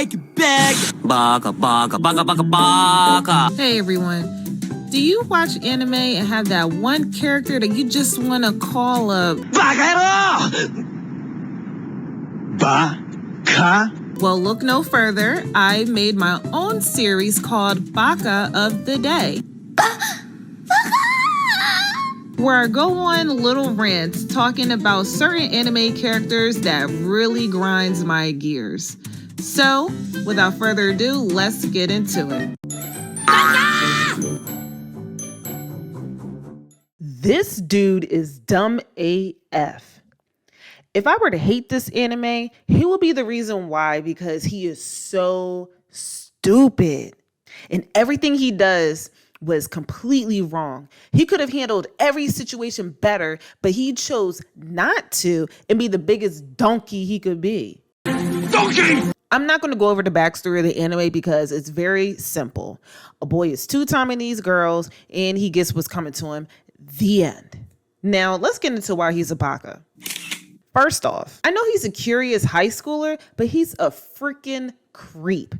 make it big. Baka, baka, baka, baka, baka. Hey everyone. Do you watch anime and have that one character that you just want to call a BAKA? BAKA? Well, look no further. I made my own series called BAKA of the Day, where I go on little rants talking about certain anime characters that really grinds my gears. So, without further ado, let's get into it. This dude is dumb AF. If I were to hate this anime, he will be the reason why, because he is so stupid. And everything he does was completely wrong. He could have handled every situation better, but he chose not to and be the biggest donkey he could be. Donkey! I'm not going to go over the backstory of the anime because it's very simple. A boy is two-timing these girls and he gets what's coming to him. The end. Now, let's get into why he's a baka. First off, I know he's a curious high schooler, but he's a freaking creep.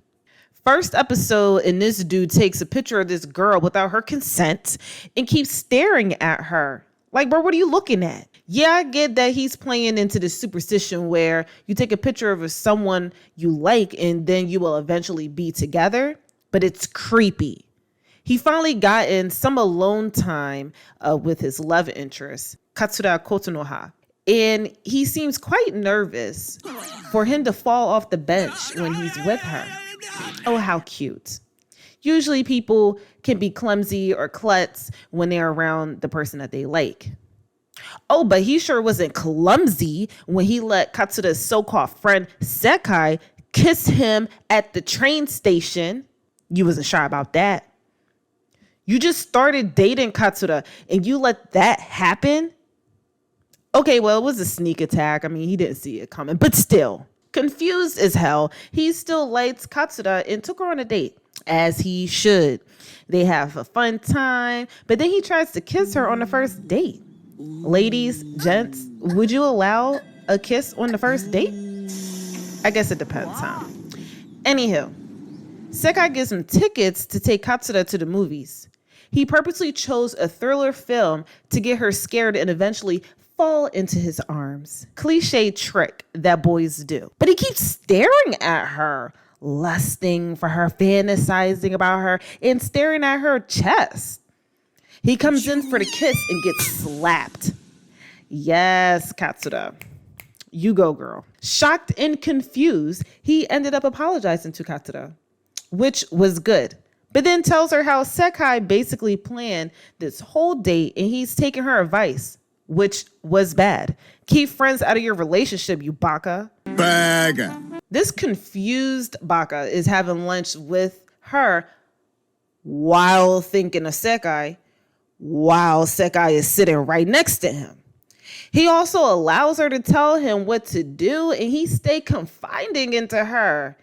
First episode, and this dude takes a picture of this girl without her consent and keeps staring at her. Like, bro, what are you looking at? Yeah, I get that he's playing into the superstition where you take a picture of someone you like and then you will eventually be together, but it's creepy. He finally got in some alone time with his love interest, Katsura Kotonoha. And he seems quite nervous for him to fall off the bench when he's with her. Oh, how cute. Usually people can be clumsy or klutz when they're around the person that they like. Oh, but he sure wasn't clumsy when he let Katsura's so-called friend Sekai kiss him at the train station. You wasn't shy about that. You just started dating Katsura and you let that happen? Okay, well, it was a sneak attack. I mean, he didn't see it coming, but still. Confused as hell, he still likes Katsura and took her on a date, as he should. They have a fun time, but then he tries to kiss her on the first date. Ladies, gents, would you allow a kiss on the first date? I guess it depends, huh? Anywho, Sekai gives him tickets to take Katsura to the movies. He purposely chose a thriller film to get her scared and eventually fall into his arms. Cliche trick that boys do. But he keeps staring at her, lusting for her, fantasizing about her, and staring at her chest. He comes in for the kiss and gets slapped. Yes, Katsura. You go, girl. Shocked and confused, he ended up apologizing to Katsura, which was good. But then tells her how Sekai basically planned this whole date and he's taking her advice, which was bad. Keep friends out of your relationship, you baka. BAKA. This confused baka is having lunch with her while thinking of Sekai, while Sekai is sitting right next to him. He also allows her to tell him what to do and he stay confiding into her.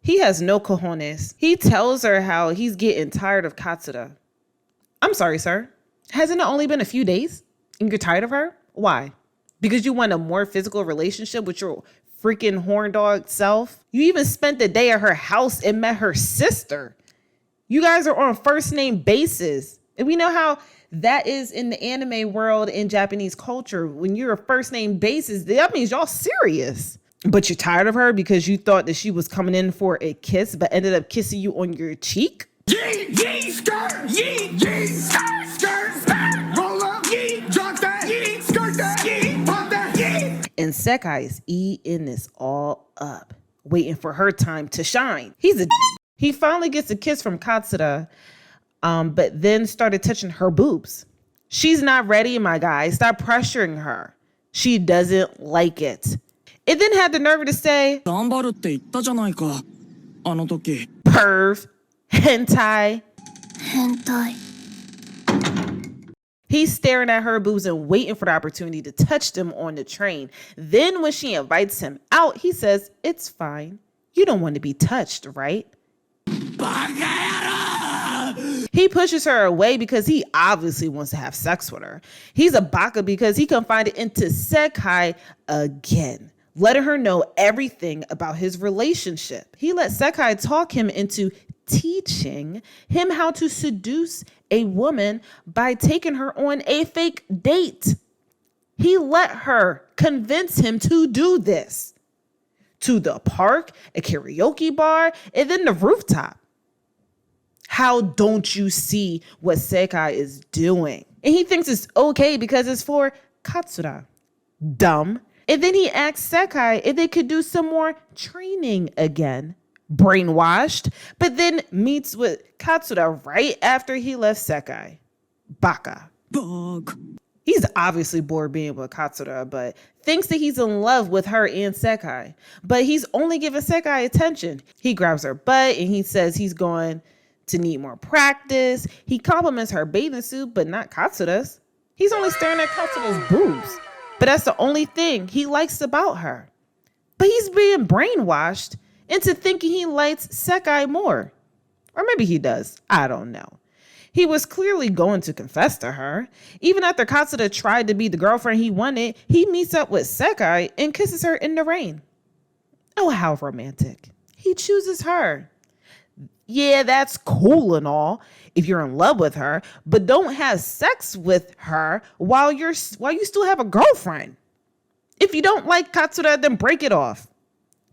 He has no cojones. He tells her how he's getting tired of Katsura. I'm sorry, sir. Hasn't it only been a few days? And you're tired of her? Why? Because you want a more physical relationship with your freaking horn dog self? You even spent the day at her house and met her sister. You guys are on first name basis. And we know how that is in the anime world in Japanese culture. When you're a first name basis, that means y'all serious. But you're tired of her because you thought that she was coming in for a kiss, but ended up kissing you on your cheek? Yee, yee, skirt, yee, yee, skirt, skirt, skirt, roll up, yee, drop that, yee, skirt that, yee, pop that, yee. And Sekai is eating this all up, waiting for her time to shine. He finally gets a kiss from Katsura, but then started touching her boobs. She's not ready, my guy. Stop pressuring her. She doesn't like it. It then had the nerve to say, 頑張るって言ったじゃないか、あの時。 perv, hentai. He's staring at her boobs and waiting for the opportunity to touch them on the train. Then when she invites him out, he says, it's fine. You don't want to be touched, right? He pushes her away because he obviously wants to have sex with her. He's a baka because he confided into Sekai again. letting her know everything about his relationship. He let Sekai talk him into teaching him how to seduce a woman by taking her on a fake date. He let her convince him to do this. To the park, a karaoke bar, and then the rooftop. How don't you see what Sekai is doing? And he thinks it's okay because it's for Katsura. Dumb. And then he asks Sekai if they could do some more training again. Brainwashed. But then meets with Katsura right after he left Sekai. BAKA. Bug. He's obviously bored being with Katsura, but thinks that he's in love with her and Sekai. But he's only giving Sekai attention. He grabs her butt and he says he's going to need more practice. He compliments her bathing suit, but not Katsura's. He's only staring at Katsura's boobs. But that's the only thing he likes about her. But he's being brainwashed into thinking he likes Sekai more. Or maybe he does. I don't know. He was clearly going to confess to her. Even after Katsura tried to be the girlfriend he wanted, he meets up with Sekai and kisses her in the rain. Oh, how romantic. He chooses her. Yeah, that's cool and all if you're in love with her, but don't have sex with her while you still have a girlfriend. If you don't like Katsura, then break it off.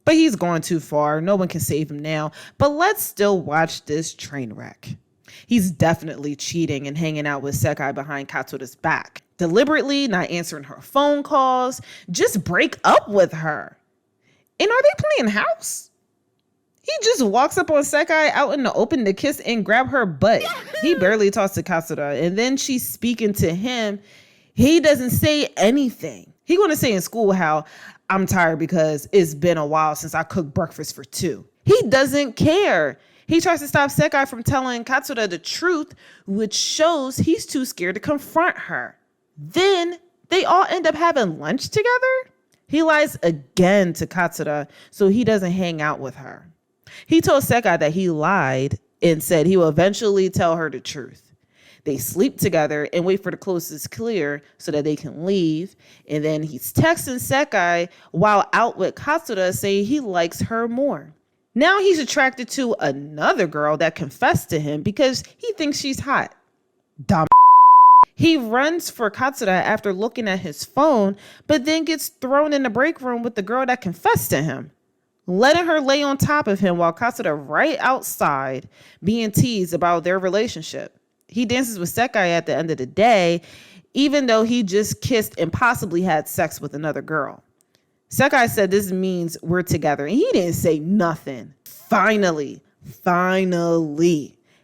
But he's gone too far. No one can save him now. But let's still watch this train wreck. He's definitely cheating and hanging out with Sekai behind Katsura's back. Deliberately not answering her phone calls. Just break up with her. And are they playing house? He just walks up on Sekai out in the open to kiss and grab her butt. He barely talks to Katsura, and then she's speaking to him. He doesn't say anything. He gonna say in school how I'm tired because it's been a while since I cooked breakfast for two. He doesn't care. He tries to stop Sekai from telling Katsura the truth, which shows he's too scared to confront her. Then they all end up having lunch together. He lies again to Katsura so he doesn't hang out with her. He told Sekai that he lied and said he will eventually tell her the truth. They sleep together and wait for the coast to clear so that they can leave. And then he's texting Sekai while out with Katsura saying he likes her more. Now he's attracted to another girl that confessed to him because he thinks she's hot. Dumb. He runs for Katsura after looking at his phone, but then gets thrown in the break room with the girl that confessed to him, letting her lay on top of him while Katsura right outside being teased about their relationship. He dances with Sekai at the end of the day, even though he just kissed and possibly had sex with another girl. Sekai said this means we're together, and he didn't say nothing. Finally,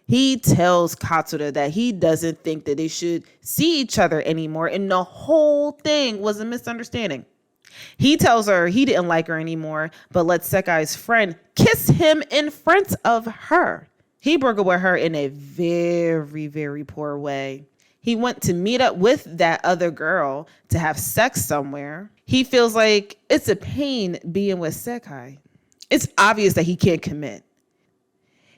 he tells Katsura that he doesn't think that they should see each other anymore, and the whole thing was a misunderstanding. He tells her he didn't like her anymore, but let Sekai's friend kiss him in front of her. He broke up with her in a very, very poor way. He went to meet up with that other girl to have sex somewhere. He feels like it's a pain being with Sekai. It's obvious that he can't commit.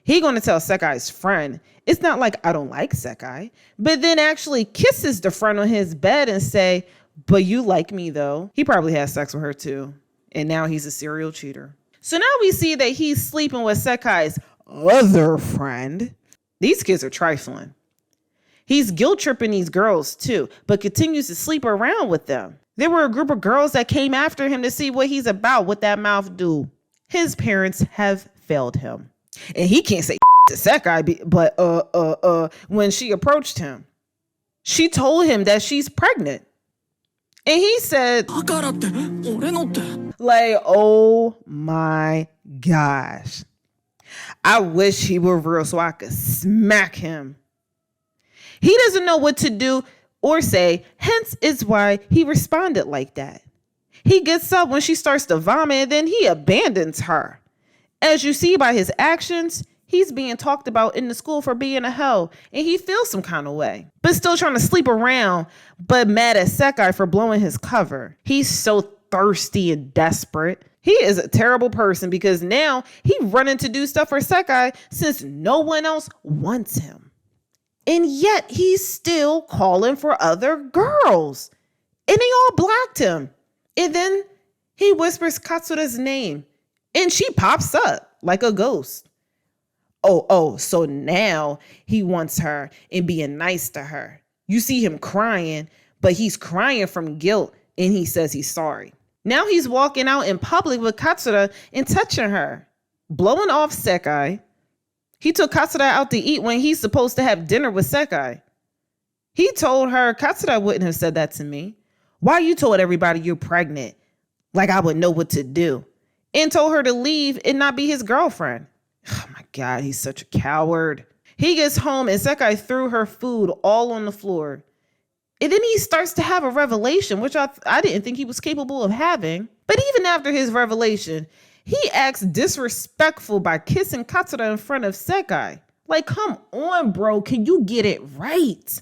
He going to tell Sekai's friend, it's not like I don't like Sekai, but then actually kisses the friend on his bed and say, but you like me though. He probably has sex with her too. And now he's a serial cheater. So now we see that he's sleeping with Sekai's other friend. These kids are trifling. He's guilt tripping these girls too, but continues to sleep around with them. There were a group of girls that came after him to see what he's about, what that mouth do. His parents have failed him. And he can't say to Sekai, but when she approached him, she told him that she's pregnant. And he said, like, oh my gosh. I wish he were real so I could smack him. He doesn't know what to do or say, hence is why he responded like that. He gets up when she starts to vomit and then he abandons her. As you see by his actions, he's being talked about in the school for being a hoe and he feels some kind of way, but still trying to sleep around, but mad at Sekai for blowing his cover. He's so thirsty and desperate. He is a terrible person because now he running to do stuff for Sekai since no one else wants him. And yet he's still calling for other girls. And they all blocked him. And then He whispers Katsura's name and she pops up like a ghost. So now he wants her and being nice to her. You see him crying, but he's crying from guilt and he says he's sorry. Now he's walking out in public with Katsura and touching her, blowing off Sekai. He took Katsura out to eat when he's supposed to have dinner with Sekai. He told her, Katsura wouldn't have said that to me. Why you told everybody you're pregnant? Like I would know what to do. And told her to leave and not be his girlfriend. Oh my God, he's such a coward. He gets home and Sekai threw her food all on the floor. And then he starts to have a revelation, which I didn't think he was capable of having. But even after his revelation, he acts disrespectful by kissing Katsura in front of Sekai. Like, come on, bro. Can you get it right?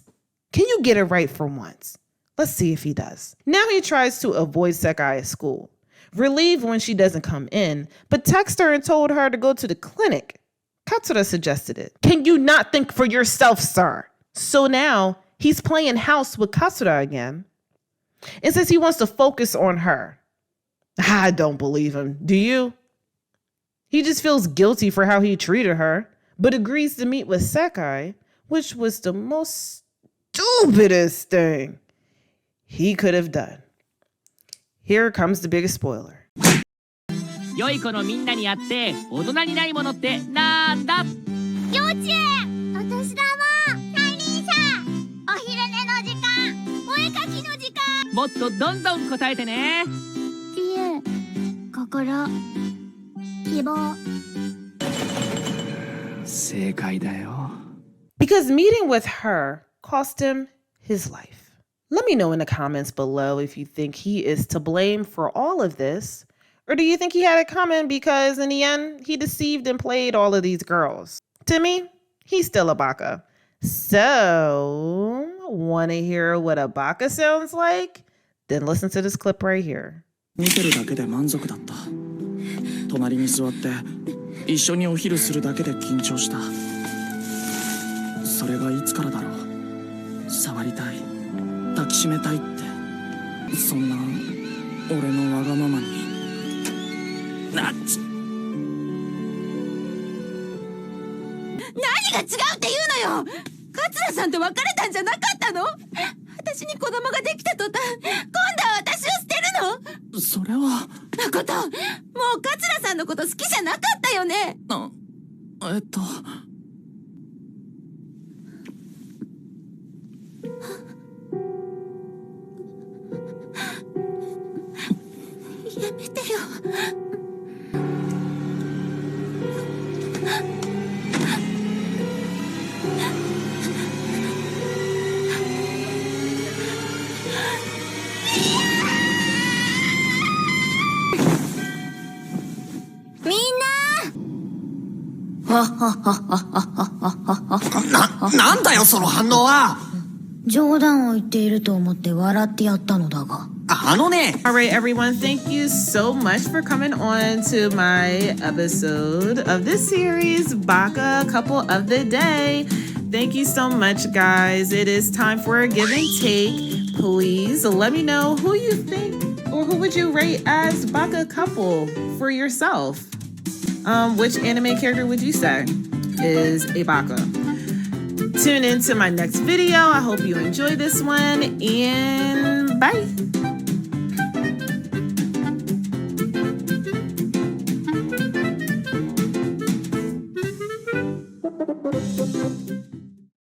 Can you get it right for once? Let's see if he does. Now he tries to avoid Sekai at school. Relieved when she doesn't come in, but texted her and told her to go to the clinic. Katsura suggested it. Can you not think for yourself, sir? So now he's playing house with Katsura again. And says he wants to focus on her. I don't believe him. Do you? He just feels guilty for how he treated her, but agrees to meet with Sekai, which was the most stupidest thing he could have done. Here comes the biggest spoiler. 良い子のみんなに会って大人にないものってなんだ？幼稚園、お年玉、三輪車、お昼寝の時間、お絵かきの時間。もっとどんどん答えてね。自由、心、希望。正解だよ。Because meeting with her cost him his life. Let me know in the comments below if you think he is to blame for all of this, or do you think he had it coming because in the end, he deceived and played all of these girls? To me, he's still a BAKA. So, want to hear what a BAKA sounds like? Then listen to this clip right here. 見てるだけで満足だった。隣に座って一緒にお昼するだけで緊張した。それがいつからだろう。触りたい、抱きしめたいって、そんな俺のわがままに。なっち。何が違うって言うのよ。桂さんと別れたんじゃなかったの？私に子供ができた途端、今度は私を捨てるの？それは。誠、もう桂さんのこと好きじゃなかったよね。やめてよ。みんなんだよその反応は。冗談を言っていると思って笑ってやったのだが。All right, everyone, thank you so much for coming on to my episode of this series, BAKA Couple of the Day. Thank you so much, guys. It is time for a give and take. Please let me know who you think or who would you rate as BAKA couple for yourself. Which anime character would you say is a BAKA? Tune in to my next video. I hope you enjoy this one, and bye.